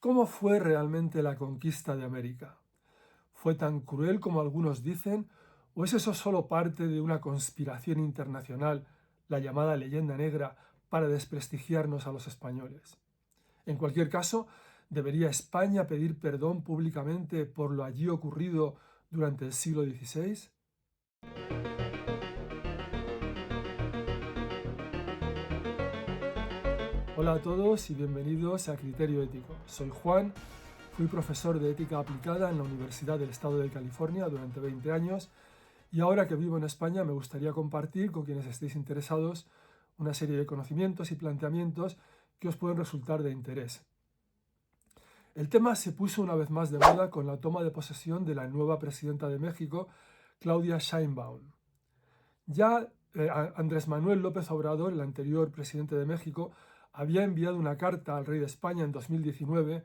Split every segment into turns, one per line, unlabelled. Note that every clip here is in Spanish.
¿Cómo fue realmente la conquista de América? ¿Fue tan cruel como algunos dicen? ¿O es eso solo parte de una conspiración internacional, la llamada leyenda negra, para desprestigiarnos a los españoles? En cualquier caso, ¿debería España pedir perdón públicamente por lo allí ocurrido durante el siglo XVI? Hola a todos y bienvenidos a Criterio Ético. Soy Juan, fui profesor de ética aplicada en la Universidad del Estado de California durante 20 años y ahora que vivo en España me gustaría compartir con quienes estéis interesados una serie de conocimientos y planteamientos que os pueden resultar de interés. El tema se puso una vez más de moda con la toma de posesión de la nueva presidenta de México, Claudia Sheinbaum. Ya Andrés Manuel López Obrador, el anterior presidente de México, había enviado una carta al rey de España en 2019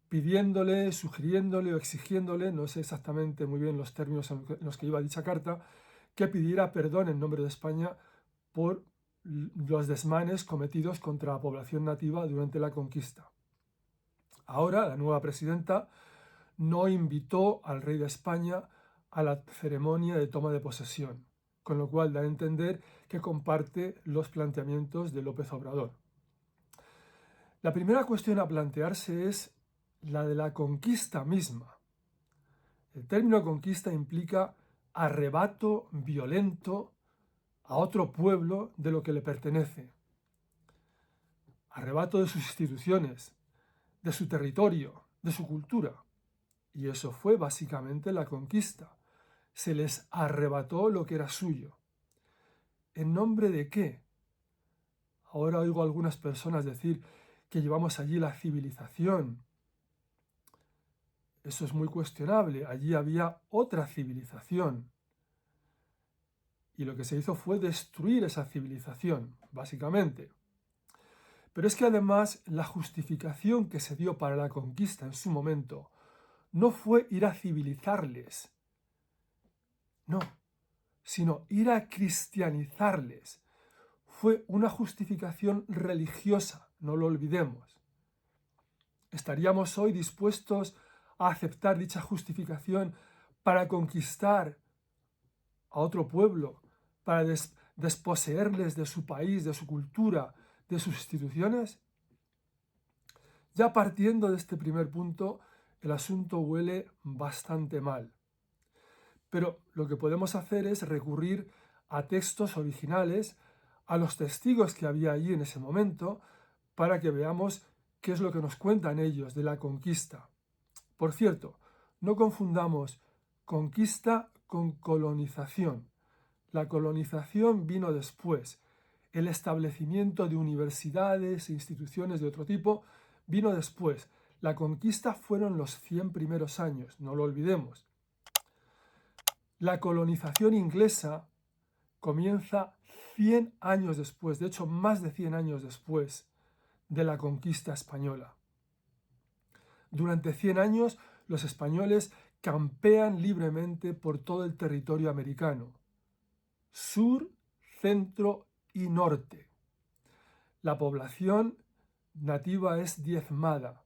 pidiéndole, sugiriéndole o exigiéndole, no sé exactamente muy bien los términos en los que iba dicha carta, que pidiera perdón en nombre de España por los desmanes cometidos contra la población nativa durante la conquista. Ahora, la nueva presidenta no invitó al rey de España a la ceremonia de toma de posesión, con lo cual da a entender que comparte los planteamientos de López Obrador. La primera cuestión a plantearse es la de la conquista misma. El término conquista implica arrebato violento a otro pueblo de lo que le pertenece, arrebato de sus instituciones, de su territorio, de su cultura. Y eso fue básicamente la conquista. Se les arrebató lo que era suyo. ¿En nombre de qué? Ahora oigo a algunas personas decir que llevamos allí la civilización. Eso es muy cuestionable. Allí había otra civilización. Y lo que se hizo fue destruir esa civilización, básicamente. Pero es que además la justificación que se dio para la conquista en su momento no fue ir a civilizarles, no, sino ir a cristianizarles. Fue una justificación religiosa, no lo olvidemos. ¿Estaríamos hoy dispuestos a aceptar dicha justificación para conquistar a otro pueblo, para desposeerles de su país, de su cultura, de sus instituciones? Ya partiendo de este primer punto, el asunto huele bastante mal. Pero lo que podemos hacer es recurrir a textos originales, a los testigos que había allí en ese momento, para que veamos qué es lo que nos cuentan ellos de la conquista. Por cierto, no confundamos conquista con colonización. La colonización vino después. El establecimiento de universidades e instituciones de otro tipo vino después. La conquista fueron los 100 primeros años, no lo olvidemos. La colonización inglesa comienza 100 años después, de hecho más de 100 años después de la conquista española. Durante 100 años los españoles campean libremente por todo el territorio americano, sur, centro y norte. La población nativa es diezmada.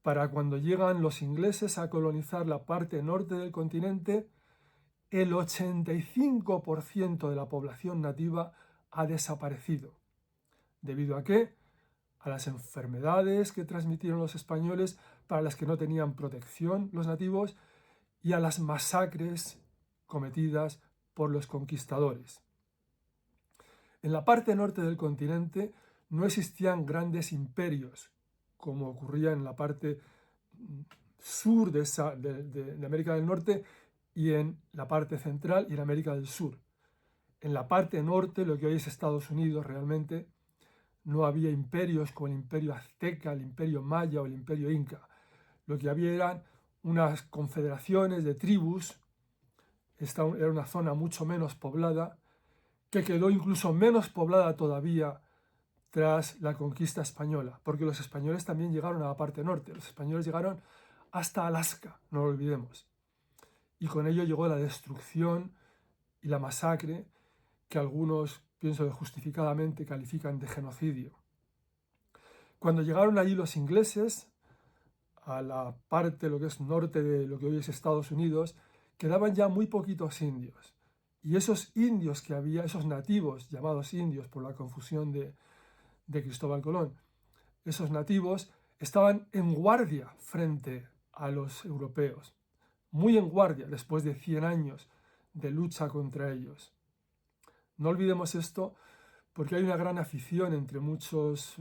Para cuando llegan los ingleses a colonizar la parte norte del continente, el 85% de la población nativa ha desaparecido. ¿Debido a qué? A las enfermedades que transmitieron los españoles para las que no tenían protección los nativos y a las masacres cometidas por los conquistadores. En la parte norte del continente no existían grandes imperios, como ocurría en la parte sur de América del Norte y en la parte central y en América del Sur. En la parte norte, lo que hoy es Estados Unidos realmente, no había imperios como el imperio azteca, el imperio maya o el imperio inca. Lo que había eran unas confederaciones de tribus. Esta era una zona mucho menos poblada, que quedó incluso menos poblada todavía tras la conquista española, porque los españoles también llegaron a la parte norte. Los españoles llegaron hasta Alaska, no lo olvidemos. Y con ello llegó la destrucción y la masacre que algunos, pienso que justificadamente, califican de genocidio. Cuando llegaron allí los ingleses, a la parte, lo que es norte de lo que hoy es Estados Unidos, quedaban ya muy poquitos indios. Y esos indios que había, esos nativos llamados indios por la confusión de Cristóbal Colón, esos nativos estaban en guardia frente a los europeos, muy en guardia después de 100 años de lucha contra ellos. No olvidemos esto porque hay una gran afición entre muchos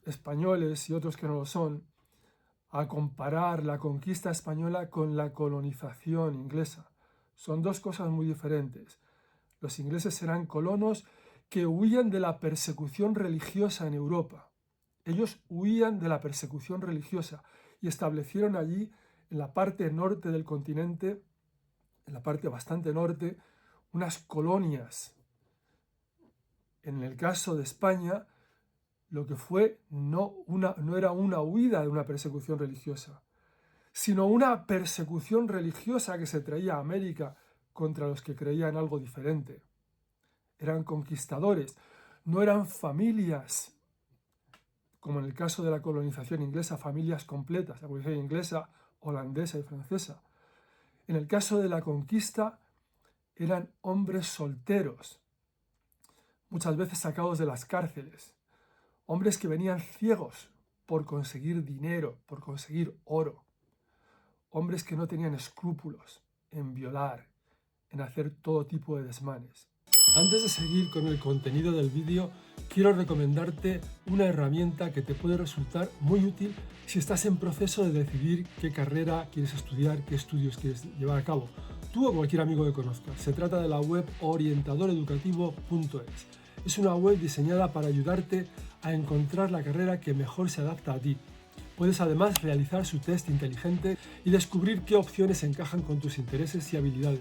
españoles y otros que no lo son a comparar la conquista española con la colonización inglesa. Son dos cosas muy diferentes. Los ingleses eran colonos que huían de la persecución religiosa en Europa. Ellos huían de la persecución religiosa y establecieron allí, en la parte norte del continente, en la parte bastante norte, unas colonias. En el caso de España, lo que fue no era una huida de una persecución religiosa, sino una persecución religiosa que se traía a América contra los que creían algo diferente. Eran conquistadores, no eran familias, como en el caso de la colonización inglesa, familias completas, la colonización inglesa, holandesa y francesa. En el caso de la conquista, eran hombres solteros, muchas veces sacados de las cárceles, hombres que venían ciegos por conseguir dinero, por conseguir oro, hombres que no tenían escrúpulos en violar, en hacer todo tipo de desmanes. Antes de seguir con el contenido del vídeo, quiero recomendarte una herramienta que te puede resultar muy útil si estás en proceso de decidir qué carrera quieres estudiar, qué estudios quieres llevar a cabo, tú o cualquier amigo que conozcas. Se trata de la web orientadoreducativo.es. Es una web diseñada para ayudarte a encontrar la carrera que mejor se adapta a ti. Puedes además realizar su test inteligente y descubrir qué opciones encajan con tus intereses y habilidades.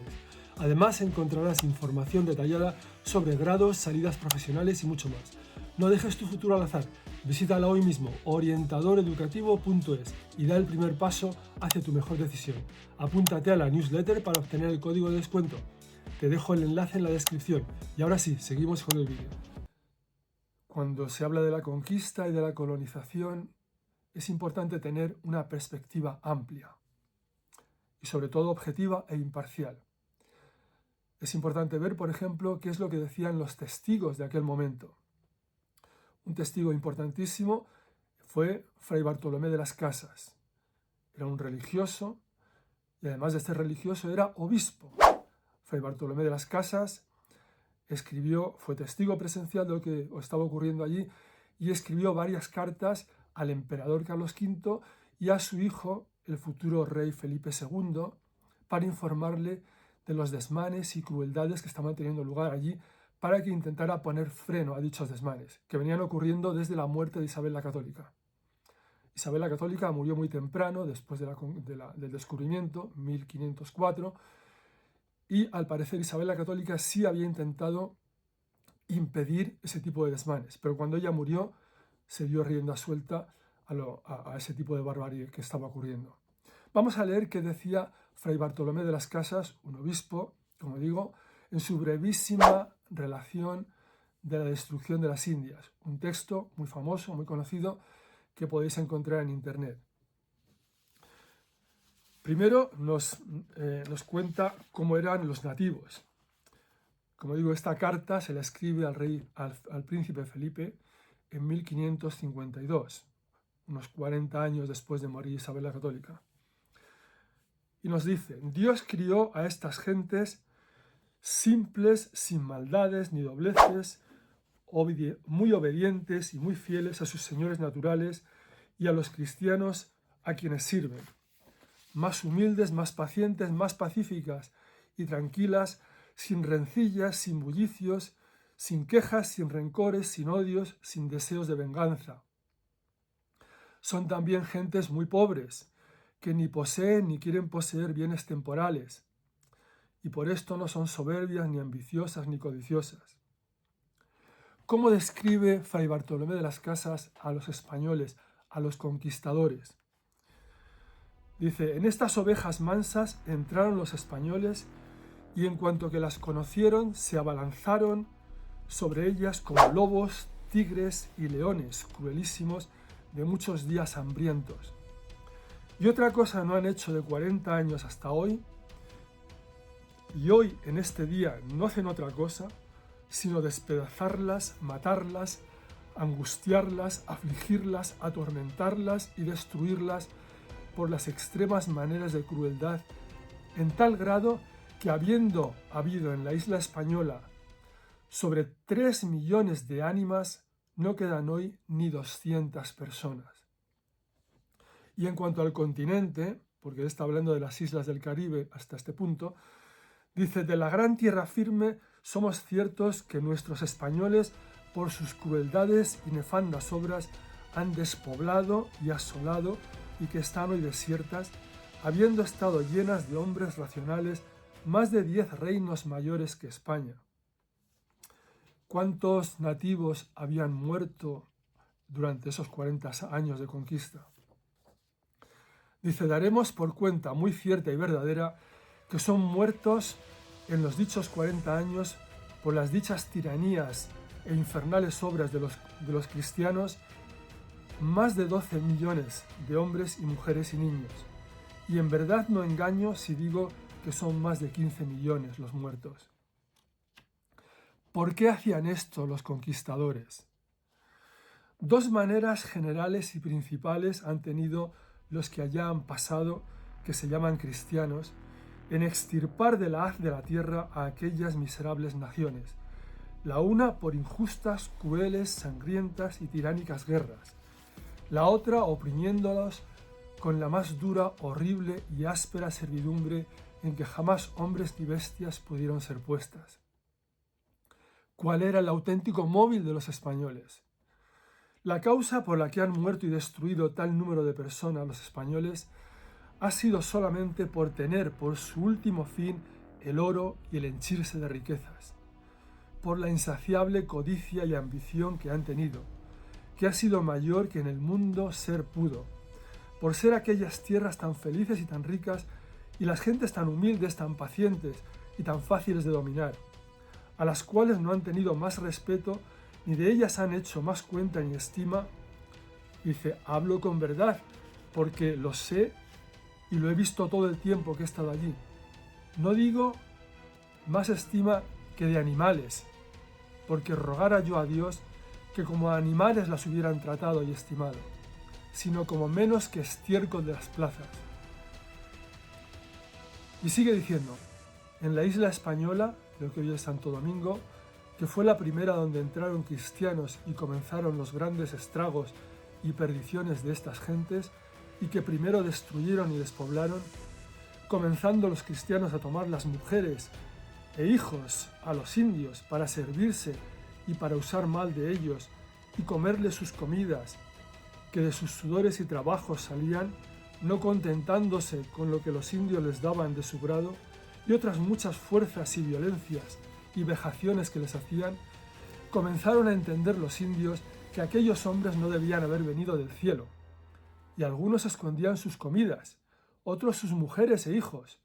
Además encontrarás información detallada sobre grados, salidas profesionales y mucho más. No dejes tu futuro al azar. Visítala hoy mismo, orientadoreducativo.es, y da el primer paso hacia tu mejor decisión. Apúntate a la newsletter para obtener el código de descuento. Te dejo el enlace en la descripción. Y ahora sí, seguimos con el vídeo. Cuando se habla de la conquista y de la colonización, es importante tener una perspectiva amplia y sobre todo objetiva e imparcial. Es importante ver, por ejemplo, qué es lo que decían los testigos de aquel momento. Un testigo importantísimo fue Fray Bartolomé de las Casas. Era un religioso y además de ser religioso era obispo. Fray Bartolomé de las Casas fue testigo presencial de lo que estaba ocurriendo allí y escribió varias cartas al emperador Carlos V y a su hijo, el futuro rey Felipe II, para informarle de los desmanes y crueldades que estaban teniendo lugar allí para que intentara poner freno a dichos desmanes, que venían ocurriendo desde la muerte de Isabel la Católica. Isabel la Católica murió muy temprano, después del descubrimiento, 1504, y al parecer Isabel la Católica sí había intentado impedir ese tipo de desmanes, pero cuando ella murió se dio rienda suelta a ese tipo de barbarie que estaba ocurriendo. Vamos a leer qué decía Fray Bartolomé de las Casas, un obispo, como digo, en su brevísima relación de la destrucción de las Indias, un texto muy famoso, muy conocido, que podéis encontrar en internet. Primero nos cuenta cómo eran los nativos. Como digo, esta carta se la escribe al príncipe Felipe en 1552, unos 40 años después de morir Isabel la Católica. Y nos dice: Dios crió a estas gentes simples, sin maldades ni dobleces, muy obedientes y muy fieles a sus señores naturales y a los cristianos a quienes sirven, más humildes, más pacientes, más pacíficas y tranquilas, sin rencillas, sin bullicios, sin quejas, sin rencores, sin odios, sin deseos de venganza. Son también gentes muy pobres, que ni poseen ni quieren poseer bienes temporales, y por esto no son soberbias, ni ambiciosas, ni codiciosas. ¿Cómo describe Fray Bartolomé de las Casas a los españoles, a los conquistadores? Dice: en estas ovejas mansas entraron los españoles y en cuanto que las conocieron se abalanzaron sobre ellas como lobos, tigres y leones cruelísimos de muchos días hambrientos. Y otra cosa no han hecho de 40 años hasta hoy, y hoy en este día no hacen otra cosa, sino despedazarlas, matarlas, angustiarlas, afligirlas, atormentarlas y destruirlas por las extremas maneras de crueldad, en tal grado que habiendo habido en la isla española sobre 3 millones de ánimas, no quedan hoy ni 200 personas. Y en cuanto al continente, porque él está hablando de las islas del Caribe hasta este punto, dice: de la gran tierra firme somos ciertos que nuestros españoles, por sus crueldades y nefandas obras, han despoblado y asolado, y que están hoy desiertas, habiendo estado llenas de hombres racionales, más de 10 reinos mayores que España. ¿Cuántos nativos habían muerto durante esos 40 años de conquista? Dice: daremos por cuenta muy cierta y verdadera que son muertos en los dichos 40 años por las dichas tiranías e infernales obras de los cristianos, más de 12 millones de hombres y mujeres y niños. Y en verdad no engaño si digo que son más de 15 millones los muertos. ¿Por qué hacían esto los conquistadores? Dos maneras generales y principales han tenido los que allá han pasado, que se llaman cristianos, en extirpar de la haz de la tierra a aquellas miserables naciones. La una por injustas, crueles, sangrientas y tiránicas guerras. La otra oprimiéndolos con la más dura, horrible y áspera servidumbre en que jamás hombres ni bestias pudieron ser puestas. ¿Cuál era el auténtico móvil de los españoles? La causa por la que han muerto y destruido tal número de personas los españoles ha sido solamente por tener por su último fin el oro y el henchirse de riquezas, por la insaciable codicia y ambición que han tenido, que ha sido mayor que en el mundo ser pudo, por ser aquellas tierras tan felices y tan ricas y las gentes tan humildes, tan pacientes y tan fáciles de dominar, a las cuales no han tenido más respeto ni de ellas han hecho más cuenta ni estima. Dice: hablo con verdad, porque lo sé y lo he visto todo el tiempo que he estado allí. No digo más estima que de animales, porque rogara yo a Dios que como a animales las hubieran tratado y estimado, sino como menos que estiércol de las plazas. Y sigue diciendo: en la isla española, creo que hoy es Santo Domingo, que fue la primera donde entraron cristianos y comenzaron los grandes estragos y perdiciones de estas gentes, y que primero destruyeron y despoblaron, comenzando los cristianos a tomar las mujeres e hijos a los indios para servirse y para usar mal de ellos y comerles sus comidas, que de sus sudores y trabajos salían, no contentándose con lo que los indios les daban de su grado, y otras muchas fuerzas y violencias y vejaciones que les hacían, comenzaron a entender los indios que aquellos hombres no debían haber venido del cielo, y algunos escondían sus comidas, otros sus mujeres e hijos,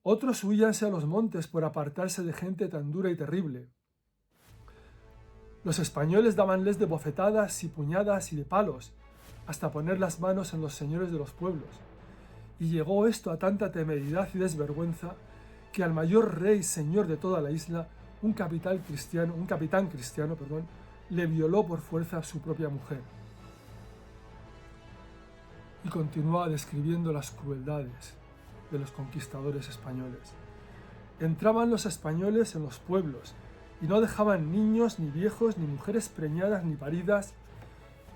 otros huíanse a los montes por apartarse de gente tan dura y terrible. Los españoles dábanles de bofetadas y puñadas y de palos, hasta poner las manos en los señores de los pueblos, y llegó esto a tanta temeridad y desvergüenza que al mayor rey señor de toda la isla, un capitán cristiano, le violó por fuerza a su propia mujer. Y continúa describiendo las crueldades de los conquistadores españoles. Entraban los españoles en los pueblos y no dejaban niños, ni viejos, ni mujeres preñadas, ni paridas,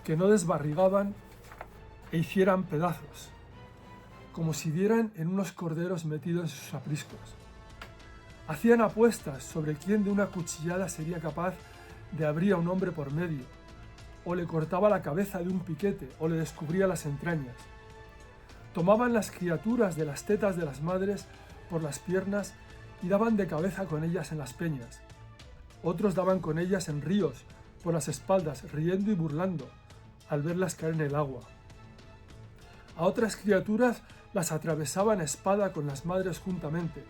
que no desbarrigaban e hicieran pedazos, como si dieran en unos corderos metidos en sus apriscos. Hacían apuestas sobre quién de una cuchillada sería capaz de abrir a un hombre por medio, o le cortaba la cabeza de un piquete, o le descubría las entrañas. Tomaban las criaturas de las tetas de las madres por las piernas y daban de cabeza con ellas en las peñas. Otros daban con ellas en ríos, por las espaldas, riendo y burlando, al verlas caer en el agua. A otras criaturas las atravesaban a espada con las madres juntamente,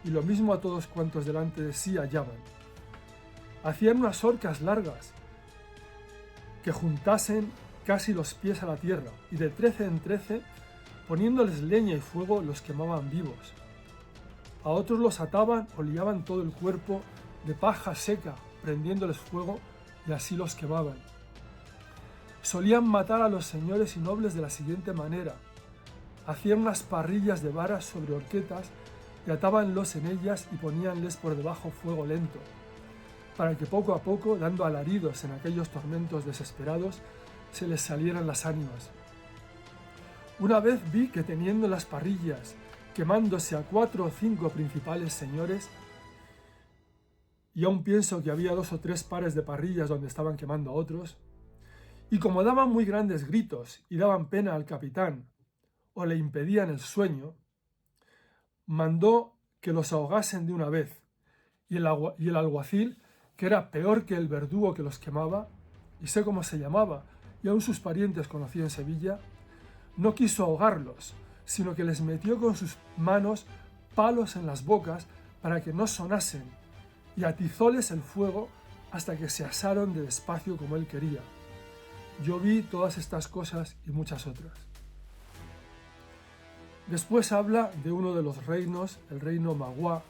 y lo mismo a todos cuantos delante de sí hallaban. Hacían unas horcas largas que juntasen casi los pies a la tierra, y de 13 en 13, poniéndoles leña y fuego, los quemaban vivos. A otros los ataban o liaban todo el cuerpo de paja seca, prendiéndoles fuego, y así los quemaban. Solían matar a los señores y nobles de la siguiente manera: hacían unas parrillas de varas sobre horquetas y atábanlos en ellas y poníanles por debajo fuego lento, para que poco a poco, dando alaridos en aquellos tormentos desesperados, se les salieran las ánimas. Una vez vi que teniendo las parrillas quemándose a 4 o 5 principales señores, y aún pienso que había 2 o 3 pares de parrillas donde estaban quemando a otros, y como daban muy grandes gritos y daban pena al capitán o le impedían el sueño, mandó que los ahogasen de una vez, y el alguacil, que era peor que el verdugo que los quemaba, y sé cómo se llamaba, y aún sus parientes conocí en Sevilla, no quiso ahogarlos, sino que les metió con sus manos palos en las bocas para que no sonasen, y atizóles el fuego hasta que se asaron de despacio como él quería. Yo vi todas estas cosas y muchas otras. Después habla de uno de los reinos, el reino Magua,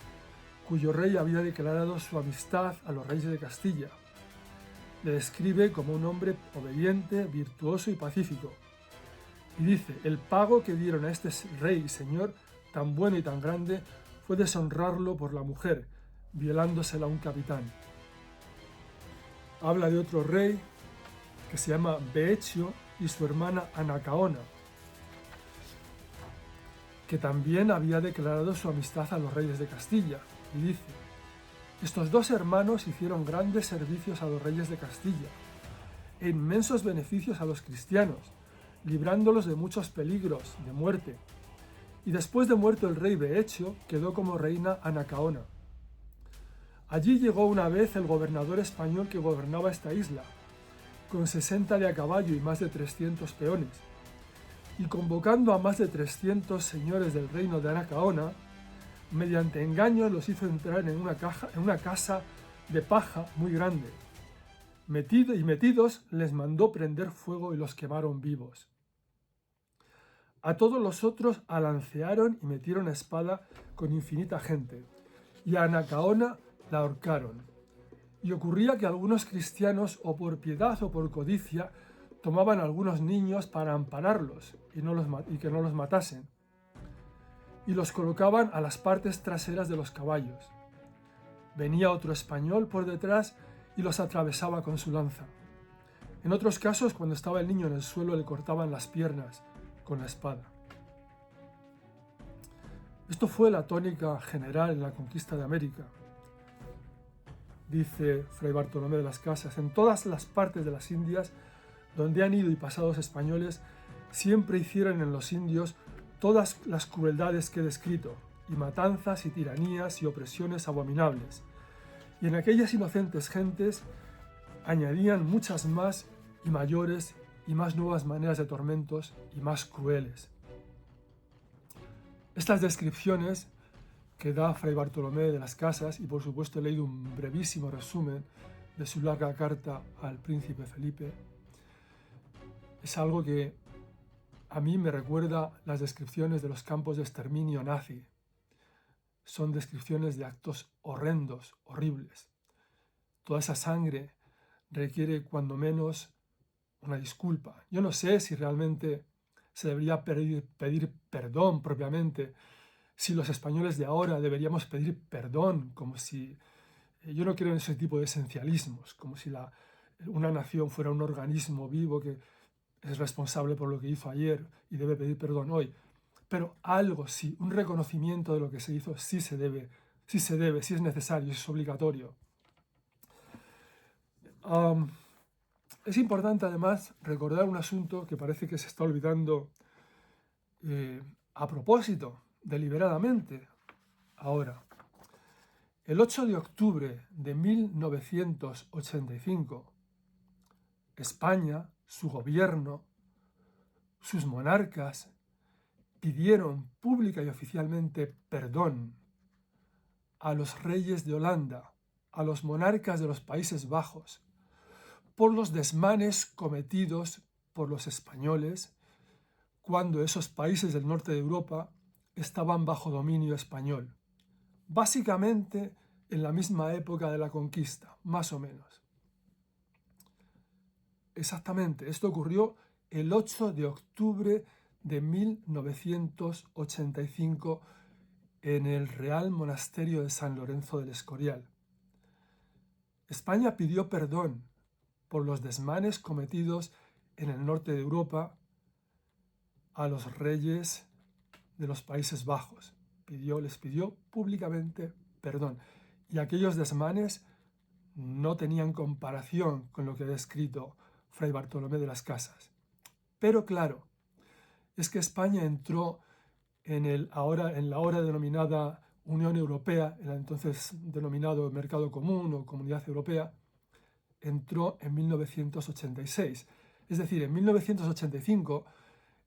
cuyo rey había declarado su amistad a los reyes de Castilla. Le describe como un hombre obediente, virtuoso y pacífico. Y dice: el pago que dieron a este rey y señor tan bueno y tan grande fue deshonrarlo por la mujer, violándosela a un capitán. Habla de otro rey que se llama Beechio y su hermana Anacaona, que también había declarado su amistad a los reyes de Castilla. Y dice: estos 2 hermanos hicieron grandes servicios a los reyes de Castilla e inmensos beneficios a los cristianos, librándolos de muchos peligros de muerte. Y después de muerto el rey Beechio, quedó como reina Anacaona. Allí llegó una vez el gobernador español que gobernaba esta isla, con 60 de a caballo y más de 300 peones, y convocando a más de 300 señores del reino de Anacaona, mediante engaños los hizo entrar en una casa de paja muy grande. Metidos les mandó prender fuego y los quemaron vivos. A todos los otros alancearon y metieron a espada con infinita gente, y a Anacaona la ahorcaron. Y ocurría que algunos cristianos, o por piedad o por codicia, tomaban algunos niños para ampararlos y que no los matasen, y los colocaban a las partes traseras de los caballos. Venía otro español por detrás y los atravesaba con su lanza. En otros casos, cuando estaba el niño en el suelo, le cortaban las piernas con la espada. Esto fue la tónica general en la conquista de América. Dice Fray Bartolomé de las Casas: en todas las partes de las Indias donde han ido y pasado los españoles, siempre hicieron en los indios todas las crueldades que he descrito, y matanzas y tiranías y opresiones abominables. Y en aquellas inocentes gentes añadían muchas más y mayores y más nuevas maneras de tormentos y más crueles. Estas descripciones que da Fray Bartolomé de las Casas, y por supuesto he leído un brevísimo resumen de su larga carta al príncipe Felipe, es algo que a mí me recuerda las descripciones de los campos de exterminio nazi. Son descripciones de actos horrendos, horribles. Toda esa sangre requiere cuando menos una disculpa. Yo no sé si realmente se debería pedir perdón propiamente, si los españoles de ahora deberíamos pedir perdón, como si... Yo no creo en ese tipo de esencialismos, como si una nación fuera un organismo vivo que es responsable por lo que hizo ayer y debe pedir perdón hoy. Pero algo sí, un reconocimiento de lo que se hizo sí se debe, sí es necesario, es obligatorio. Es importante además recordar un asunto que parece que se está olvidando a propósito, deliberadamente, ahora. El 8 de octubre de 1985, España, su gobierno, sus monarcas, pidieron pública y oficialmente perdón a los reyes de Holanda, a los monarcas de los Países Bajos por los desmanes cometidos por los españoles cuando esos países del norte de Europa estaban bajo dominio español, básicamente en la misma época de la conquista, más o menos. Exactamente, esto ocurrió el 8 de octubre de 1985 en el Real Monasterio de San Lorenzo del Escorial. España pidió perdón por los desmanes cometidos en el norte de Europa a los reyes de los Países Bajos. Les pidió públicamente perdón. Y aquellos desmanes no tenían comparación con lo que ha descrito Fray Bartolomé de las Casas. Pero claro, es que España entró en la ahora denominada Unión Europea, el entonces denominado Mercado Común o Comunidad Europea, entró en 1986. Es decir, en 1985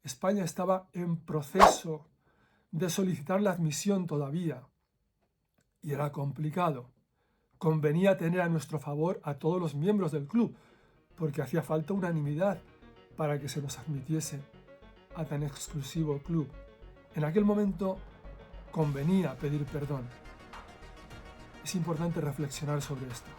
España estaba en proceso de solicitar la admisión todavía y era complicado. Convenía tener a nuestro favor a todos los miembros del club porque hacía falta unanimidad para que se nos admitiese a tan exclusivo club. En aquel momento convenía pedir perdón. Es importante reflexionar sobre esto.